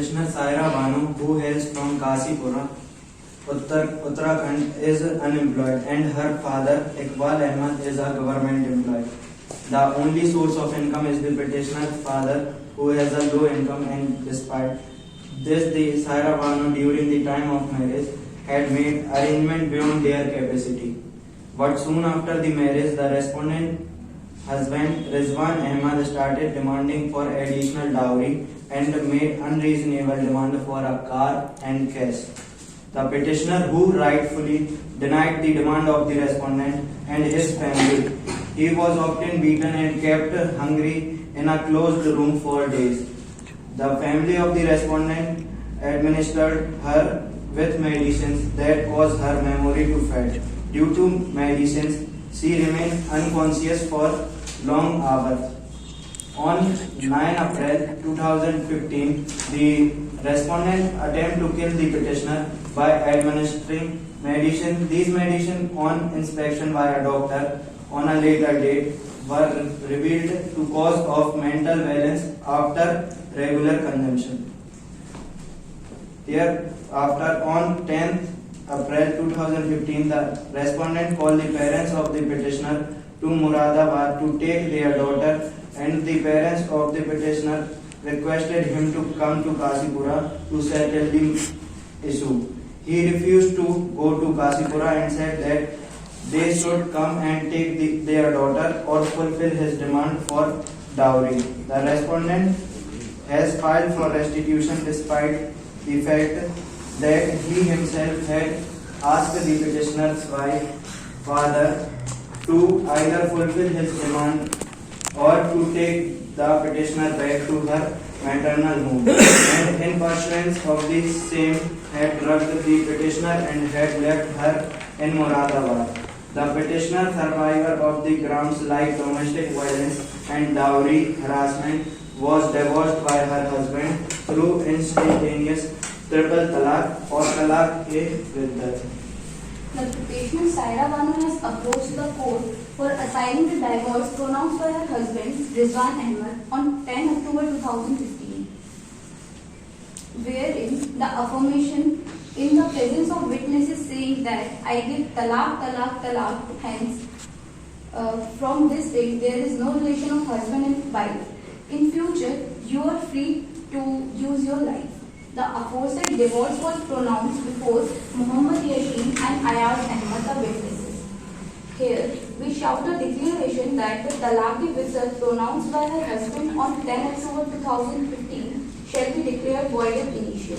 petitioner Saira Banu, who hails from Kasipura, Uttarakhand, is unemployed, and her father, Iqbal Ahmed, is a government employee. The only source of income is the petitioner's father, who has a low income, and despite this, the Saira Banu, during the time of marriage, had made arrangement beyond their capacity. But soon after the marriage, the respondent husband Rizwan Ahmad started demanding for additional dowry and made unreasonable demand for a car and cash. The petitioner, who rightfully denied the demand of the respondent and his family, he was often beaten and kept hungry in a closed room for days. The family of the respondent administered her with medicines that caused her memory to fade. Due to medicines, she remained unconscious for long hours. On 9 April 2015, the respondent attempted to kill the petitioner by administering medicine. These medicines, on inspection by a doctor on a later date, were revealed to cause of mental balance after regular consumption. Thereafter, on 10th April 2015, the respondent called the parents of the petitioner to Muradabad to take their daughter, and the parents of the petitioner requested him to come to Kasipura to settle the issue. He refused to go to Kasipura and said that they should come and take their daughter or fulfill his demand for dowry. The respondent has filed for restitution despite the fact that he himself had asked the petitioner's wife, father, to either fulfill his demand or to take the petitioner back to her maternal home, and in pursuance of the same had drugged the petitioner and had left her in Muradabad. The petitioner, survivor of the crimes like domestic violence and dowry harassment, was divorced by her husband through instantaneous triple talaq or talaq-e-widdat. The petitioner Saira Banu has approached the court for assigning the divorce pronounced by her husband Rizwan Ahmad on 10 October 2015, wherein the affirmation in the presence of witnesses saying that I give talaq, talaq, talaq, hence from this date there is no relation of husband and wife. In future, you are free to use your life. The aforesaid divorce was pronounced before Muhammad Yashin and Ayaz Ahmad, the witnesses. Here, we shout a declaration that the talaq-e-widdat pronounced by her husband on 10 October 2015 shall be declared void ab initio.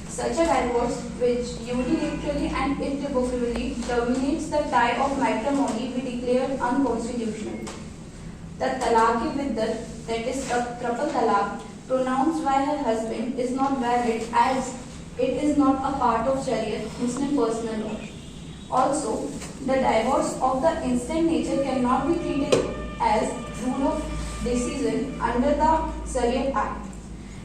Such a divorce, which unilaterally and irrevocably terminates the tie of matrimony, be declared unconstitutional. The talaq-e-widdat, that is triple talaq, pronounced by her husband is not valid as it is not a part of Shariat, Muslim personal law. Also, the divorce of the instant nature cannot be treated as rule of decision under the Shariat Act.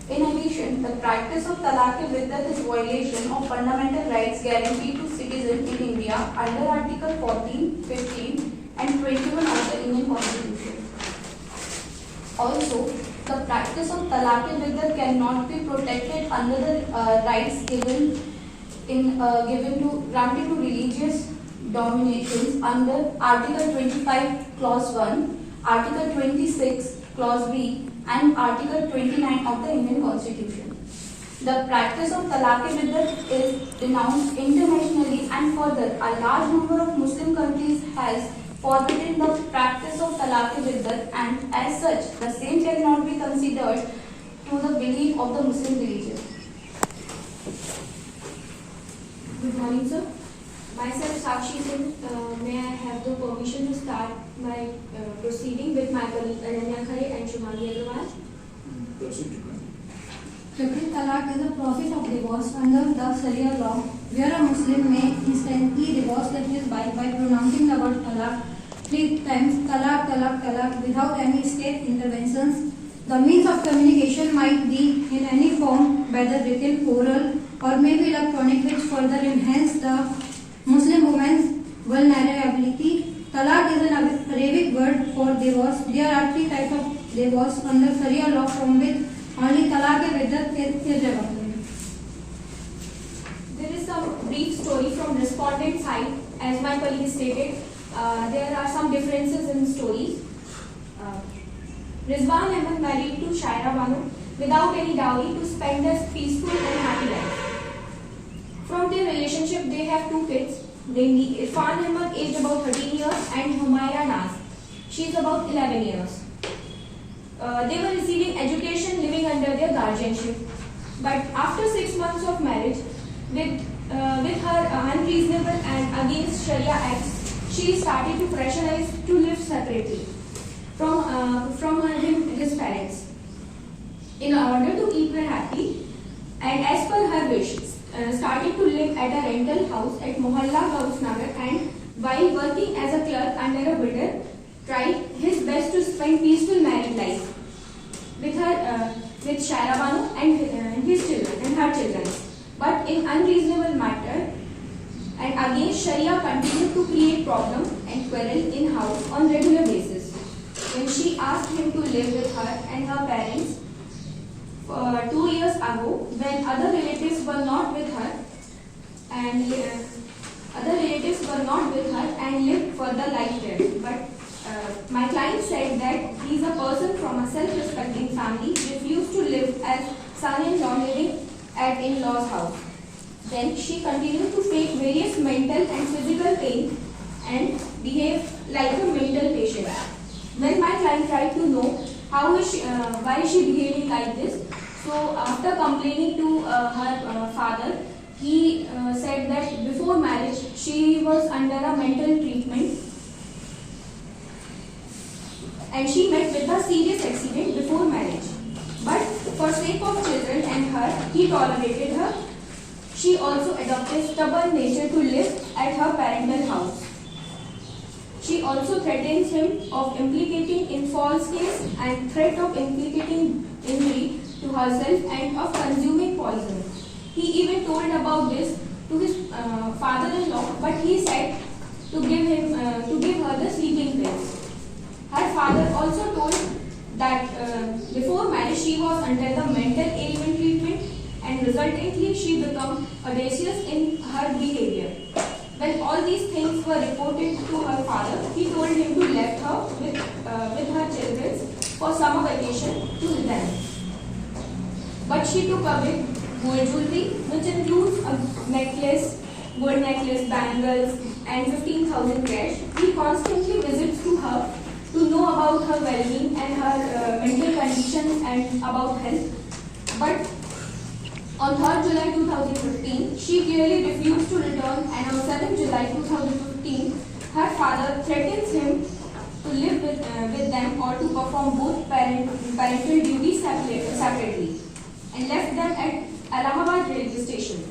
In addition, the practice of talaq-e-widdat is violation of fundamental rights guaranteed to citizens in India under Article 14, 15 and 21 of the Indian Constitution. Also, the practice of talaq-e-widdat cannot be protected under the rights granted to religious dominations under Article 25 Clause 1, Article 26 Clause B and Article 29 of the Indian Constitution. The practice of talaq-e-widdat is denounced internationally, and further, a large number of Muslim countries has forbidden the practice of talaq-e-widdat, and as such, the same shall not be considered to the belief of the Muslim religion. Good morning, sir. Myself, Sakshi Singh. May I have the permission to start my proceeding with my colleague Ananya Khare and Shumali Agarwal? Triple talaq is a process of divorce under the Sharia law, where a Muslim may instantly divorce his wife by pronouncing the word talaq 3 times, talaq, talaq, talaq, without any state interventions. The means of communication might be in any form, whether written, oral, or maybe electronic, which further enhance the Muslim woman's vulnerability. Talaq is an Arabic word for divorce. There are 3 types of divorce under Sharia law, from which only talaq-e-widdat is irrevocable. brief story from respondent side. As my colleague stated, there are some differences in stories. Rizwan Ahmed married to Shaira Banu without any dowry to spend a peaceful and happy life. From their relationship, they have two kids, namely Irfan Ahmed, aged about 13 years, and Humaira Naz. She is about 11 years. They were receiving education living under their guardianship. But after 6 months of marriage, with her unreasonable and against Sharia acts, she started to pressurize to live separately from his parents. In order to keep her happy, and as per her wish, started to live at a rental house at Mohalla Gausnagar, and while working as a clerk under a builder, tried his best to spend peaceful married life with Shaira Banu and his children and her children. But in unreasonable matter and against Sharia, continued to create problem and quarrel in house on regular basis. When she asked him to live with her and her parents 2 years ago, when other relatives were not with her and lived further life there. But my client said that he is a person from a self-respecting family, refused to live as son-in-law living at in-laws' house. Then she continued to face various mental and physical pain and behave like a mental patient. When my client tried to know why is she behaving like this, so after complaining to her father, he said that before marriage she was under a mental treatment and she met with a serious accident before marriage. But for sake of children and her, he tolerated her. She also adopted stubborn nature to live at her parental house. She also threatens him of implicating in false case and threat of implicating injury to herself and of consuming poison. He even told about this to his father-in-law, but he said to give her the sleeping pills. Her father also told that before marriage she was under the mental ailment treatment and resultantly she became audacious in her behavior. When all these things were reported to her father, he told him to left her with her children for summer vacation to them. But she took away gold jewelry, which includes a necklace, gold necklace, bangles, and 15,000 cash. He constantly visits to her to know about her well-being and her mental condition and about health. But on 3rd July 2015, she clearly refused to return, and on 7th July 2015, her father threatens him to live with them or to perform both parental duties separately and left them at Allahabad railway station.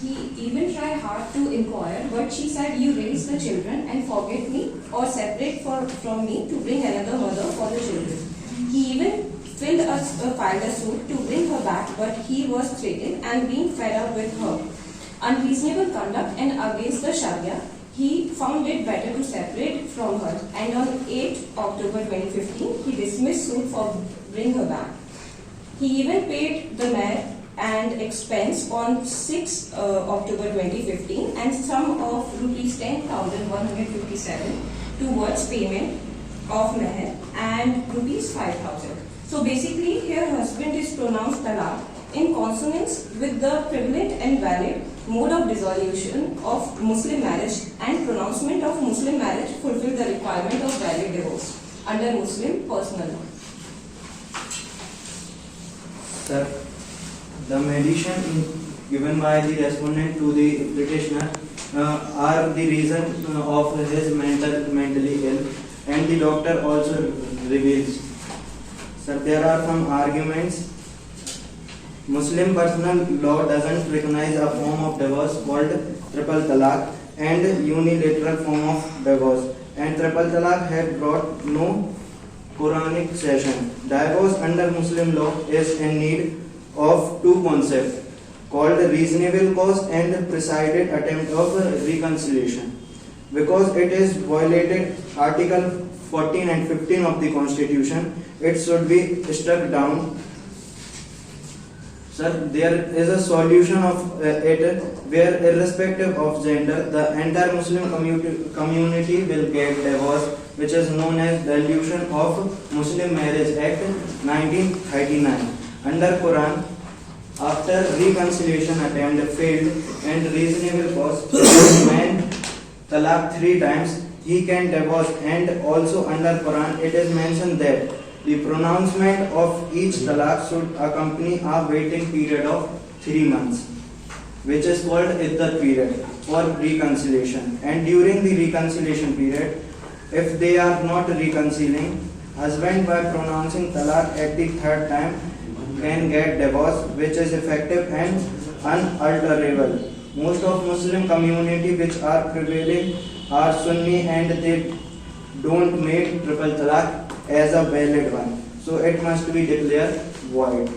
He even tried hard to inquire, but she said, "You raise the children and forget me or separate from me to bring another mother for the children." He even filed a suit to bring her back, but he was threatened and being fed up with her unreasonable conduct and against the Sharia, he found it better to separate from her. And on 8 October 2015, he dismissed suit for bring her back. He even paid the mayor and expense on 6 October 2015 and sum of rupees 10,157 towards payment of meher and rupees 5,000. So basically here husband is pronounced talaq in consonance with the prevalent and valid mode of dissolution of Muslim marriage, and pronouncement of Muslim marriage fulfill the requirement of valid divorce under Muslim personal law. Sir, the mediation given by the respondent to the petitioner are the reason of his mentally ill, and the doctor also reveals. Sir, there are some arguments. Muslim personal law doesn't recognize a form of divorce called triple talaq and unilateral form of divorce, and triple talaq had brought no Quranic sanction. Divorce under Muslim law is in need of two concepts called reasonable cause and preceded attempt of reconciliation. Because it is violated Article 14 and 15 of the Constitution, it should be struck down. Sir, there is a solution of it where, irrespective of gender, the entire Muslim community will get divorce, which is known as Dilution of Muslim Marriage Act 1939. Under Quran, after reconciliation attempt failed and reasonable cause, man talaq 3 times, he can divorce. And also under Quran, it is mentioned that the pronouncement of each talaq should accompany a waiting period of 3 months, which is called iddat period for reconciliation. And during the reconciliation period, if they are not reconciling, husband by pronouncing talaq at the 3rd time can get divorce, which is effective and unalterable. Most of Muslim community which are prevailing are Sunni, and they don't make triple talaq as a valid one, so it must be declared void.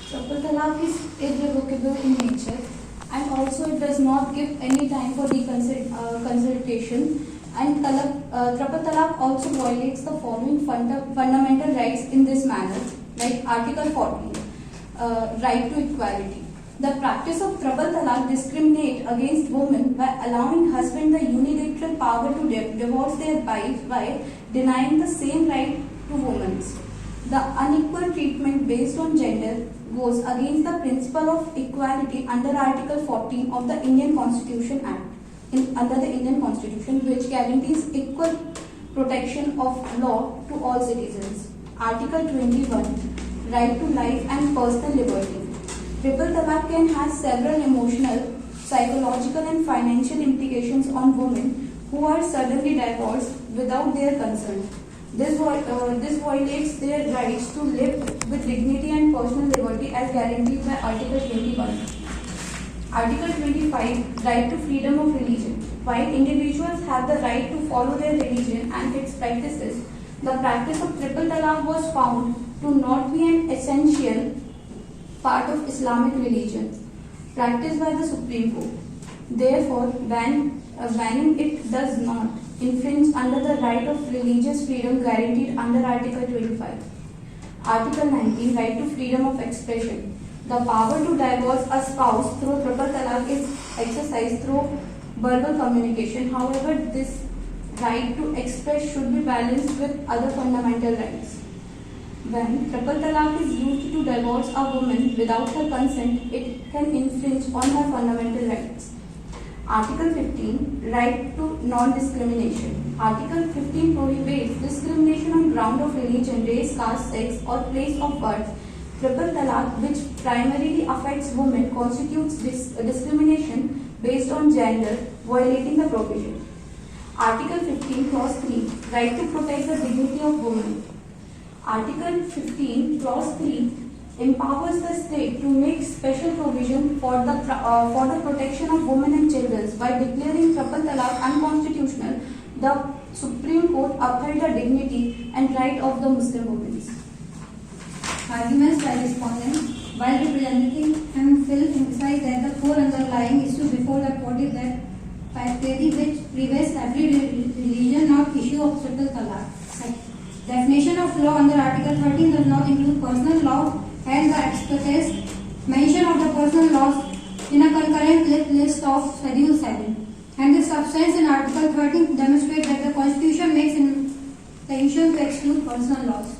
Triple talaq is irrevocable in nature, and also it does not give any time for consultation. And triple talaq also violates the following fundamental rights in this manner, like Article 14, right to equality. The practice of triple talaq discriminate against women by allowing husband the unilateral power to divorce their wife while denying the same right to women. The unequal treatment based on gender goes against the principle of equality under Article 14 of the Indian Constitution Act, under the Indian Constitution, which guarantees equal protection of law to all citizens. Article 21, right to life and personal liberty. Triple talaq can have several emotional, psychological and financial implications on women who are suddenly divorced without their consent. This violates their rights to live with dignity and personal liberty as guaranteed by Article 21. Article 25, right to freedom of religion. While individuals have the right to follow their religion and its practices, the practice of triple talaq was found to not be an essential part of Islamic religion practiced by the Supreme Court. Therefore, banning it does not infringe under the right of religious freedom guaranteed under Article 25. Article 19, right to freedom of expression. The power to divorce a spouse through triple talaq is exercised through verbal communication. However, this right to express should be balanced with other fundamental rights. When triple talaq is used to divorce a woman without her consent, it can infringe on her fundamental rights. Article 15, right to non-discrimination. Article 15 prohibits discrimination on ground of religion, race, caste, sex, or place of birth. Triple talaq, which primarily affects women, constitutes discrimination based on gender, violating the provision. Article 15, Clause 3, right to protect the dignity of women. Article 15, Clause 3 empowers the state to make special provision for the protection of women and children. By declaring triple talaq unconstitutional, the Supreme Court upheld the dignity and right of the Muslim women. Arguments by respondents. While representing MPhil emphasized that the core underlying issue before the court is that piety which prevails every religion, not issue of triple talaq. Definition of law under Article 13 does not include personal law, and the express mention of the personal laws in a concurrent list of Schedule 7. And the substance in Article 13 demonstrates that the Constitution makes intention to exclude personal laws.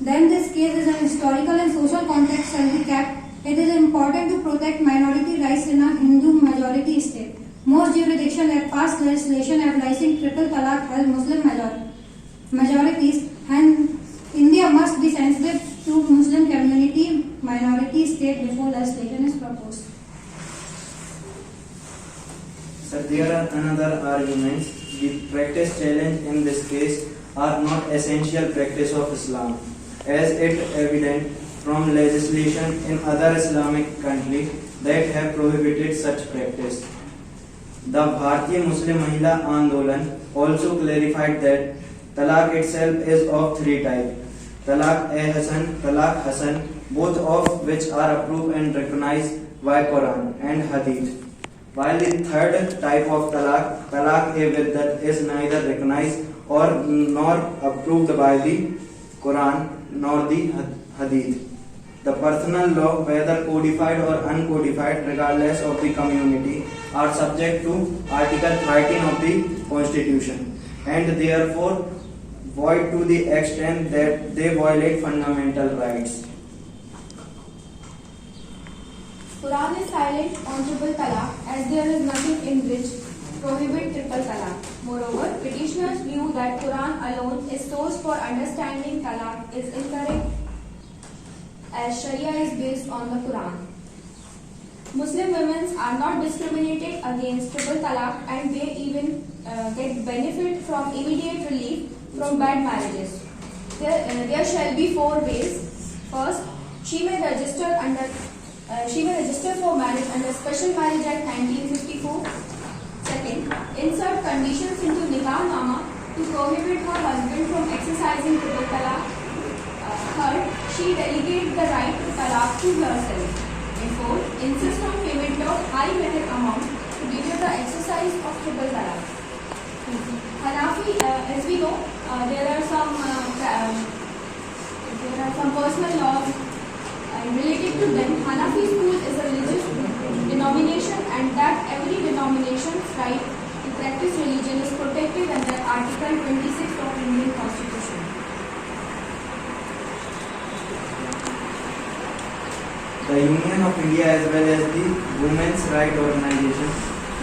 Then this case is an historical and social context shall be kept. It is important to protect minority rights in a Hindu majority state. Most jurisdictions that pass legislation abolishing triple talaq have Muslim majorities, and India must be sensitive to Muslim community minority state before legislation is proposed. So there are another arguments. The practice challenged in this case are not essential practice of Islam, as it evident from legislation in other Islamic countries that have prohibited such practice. The Bharatiya Muslim Mahila Andolan also clarified that talaq itself is of 3 types: talaq-e-Hasan, talaq-Hasan, both of which are approved and recognized by Quran and Hadith. While the 3rd type of talaq, talaq-e-Biddat, is neither recognized nor approved by the Quran nor the Hadith. The personal law, whether codified or uncodified, regardless of the community, are subject to Article 13 of the Constitution and therefore void to the extent that they violate fundamental rights. Quran is silent on triple talaq as there is nothing in which prohibit triple talaq. Moreover, petitioners' view that Quran alone is source for understanding talaq is incorrect as Sharia is based on the Quran. Muslim women are not discriminated against triple talaq and they even get benefit from immediate relief from bad marriages. There shall be 4 ways. First, she may register for marriage under Special Marriage Act 1954. Second, insert conditions into Nikah Nama to prohibit her husband from exercising triple talaq. Third, she delegates the right to talaq to herself. And fourth, insist on payment of high meher amount to deter the exercise of triple talaq. Hanafi, as we know, there are some personal laws related to them. Hanafi school is a religious denomination and that every denomination's right to practice religion is protected under Article 26 of Indian Constitution. The Union of India as well as the women's right organizations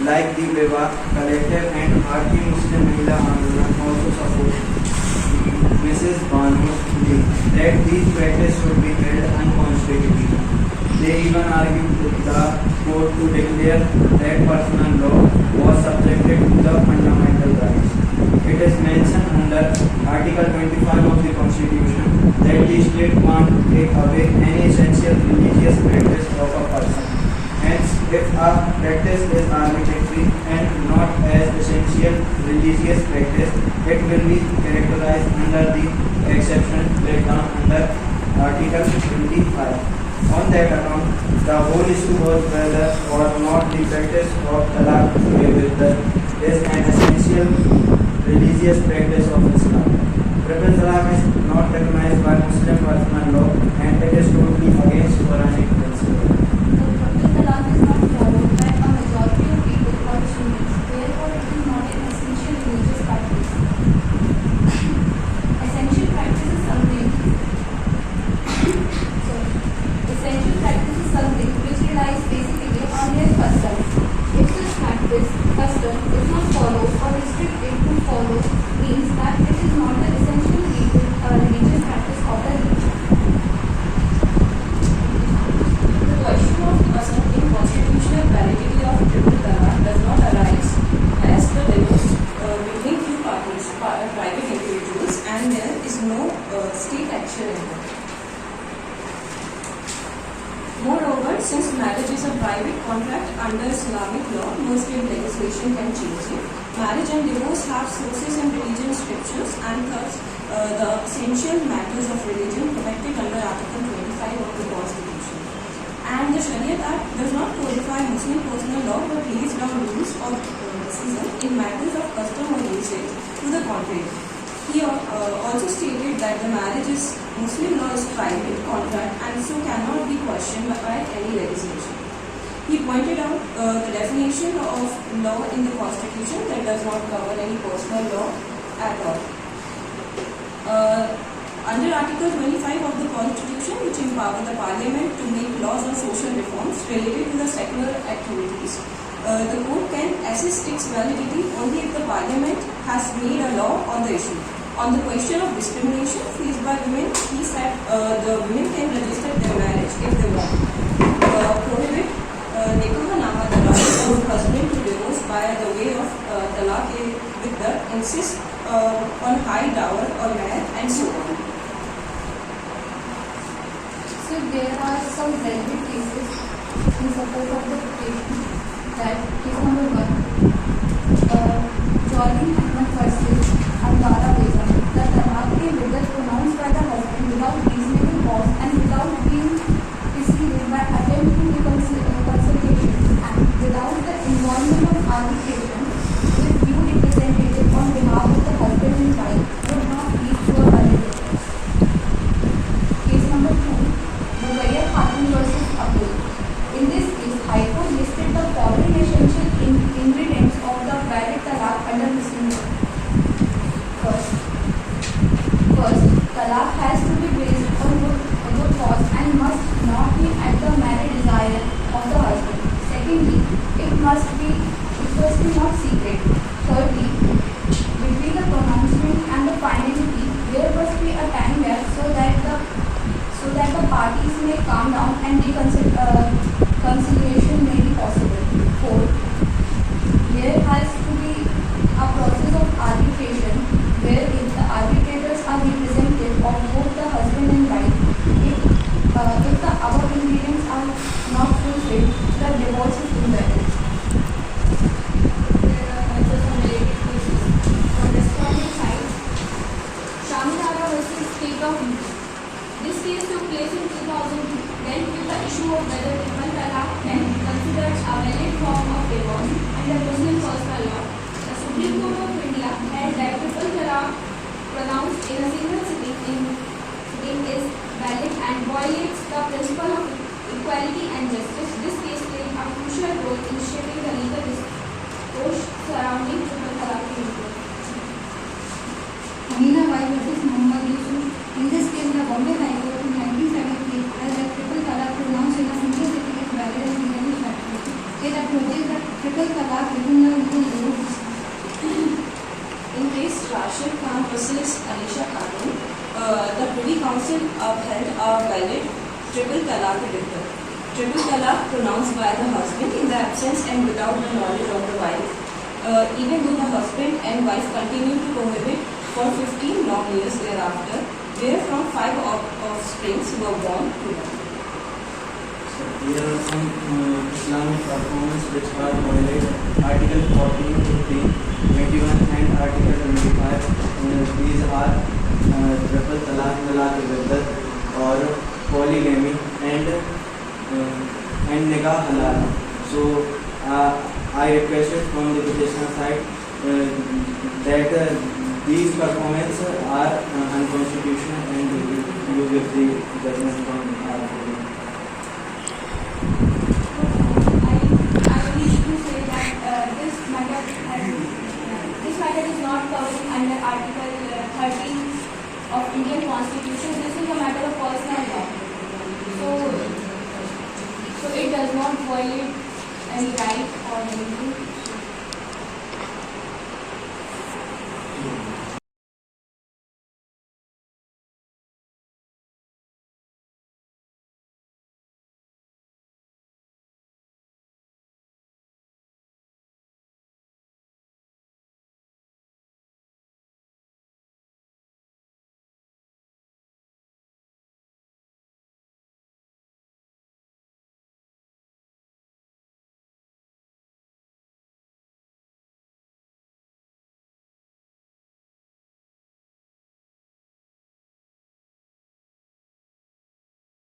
like the Vivek Collective and Bharati Muslim Mahila Andolan also support Mrs. Banu's belief that these practices should be held unconstitutional. They even argued with the court to declare that personal law was subjected to the fundamental rights. It is mentioned under Article 25 of the Constitution that the state can't take away any essential religious practice of a person. Hence, if a practice is arbitrary and not as essential religious practice, it will be characterized under the exception laid down under Article 25. On that account, the whole issue was whether or not the practice of talaq is an essential religious practice of Islam. Triple talaq is not recognized by Muslim personal law and it is totally against Quranic principle. The triple talaq is not followed by a majority of people or Sunnis, therefore it is not an essential religious practice. Essential practice is something which relies basically on their custom. If this practice, custom is not followed or restricted to follow, means that it is not the essential religious practice of the religion. The question of asserting constitutional validity of triple talaq does not arise as the divorce between two parties, private individuals, and there is no state action involved. Moreover, since marriage is a private contract under Islamic law, no state legislation can change it. Marriage and divorce have sources in religion scriptures and thus the essential matters of religion protected under Article 25 of the Constitution. And the Sharia Act does not codify Muslim personal law but lays down rules of decision in matters of custom or usage. To the contrary, he also stated that the Muslim law is private contract and so cannot be questioned by any legislation. He pointed out the definition of law in the Constitution that does not cover any personal law at all. Under Article 25 of the Constitution, which empower the Parliament to make laws on social reforms related to the secular activities, the court can assess its validity only if the Parliament has made a law on the issue. On the question of discrimination faced by women, he said the women can register their marriage if they want. Prohibit Nikah Nama, the right of husband to divorce by the way of talaq with the insist on high dower or meher and so on. So there are some relevant cases in support of the petition. That case number 1, Jordan Ahmed versus Angara Beza. The talaq ke muddat pronounced by the husband without reasonable cause and without being preceded by attempt to consultation and without the involvement of arbitration with due representative on behalf of the husband and wife would not lead to a valid divorce. Case number 2, Bugaiya be based on good cause and must not be at the mere desire of the husband. Secondly, it must be not secret. Thirdly, between the pronouncement and the finality, there must be a time gap so that the parties may calm down and conciliation may be possible. Fourth, there has to be a process of arbitration wherein the arbitrators are representative of both the husband and wife. If the above ingredients are not fulfilled, the divorce is invalid. There are also some related cases. On respondent side, Shaminara versus State of UP. This case took place in 2002, dealt with the issue of whether triple talaq can be considered a valid form of divorce under Muslim personal law. The Supreme Court of India held that triple talaq pronounced in a single sitting is valid and violates the principle of equality and justice. This case played a crucial role in shaping the legal discourse surrounding triple talaq in India. Amina Bai versus Muhammad Yusuf. In this case, the Bombay High Court in 1978 held that triple talaq pronounced in a single sitting is valid and legally effective. It approaches the triple talaq within the legal rules. In case Rashid Khan versus Alisha Khanum, the Privy Council upheld a valid triple talaq edict. Triple talaq pronounced by the husband in the absence and without the knowledge of the wife, even though the husband and wife continued to cohabit for 15 long years thereafter, wherefrom 5 offsprings were born to them. So here are some Islamic performance which are violate Article 14, 15, 21 and Article 25. These are triple talaq, talaq al or polygamy and nikah halal. So I requested from the petitioner side that these performances are unconstitutional and you give the judgment from our opinion. I wish to say that this matter is not covered under Article 13 of Indian Constitution. This is a matter of personal law. So it does not violate any right or anything.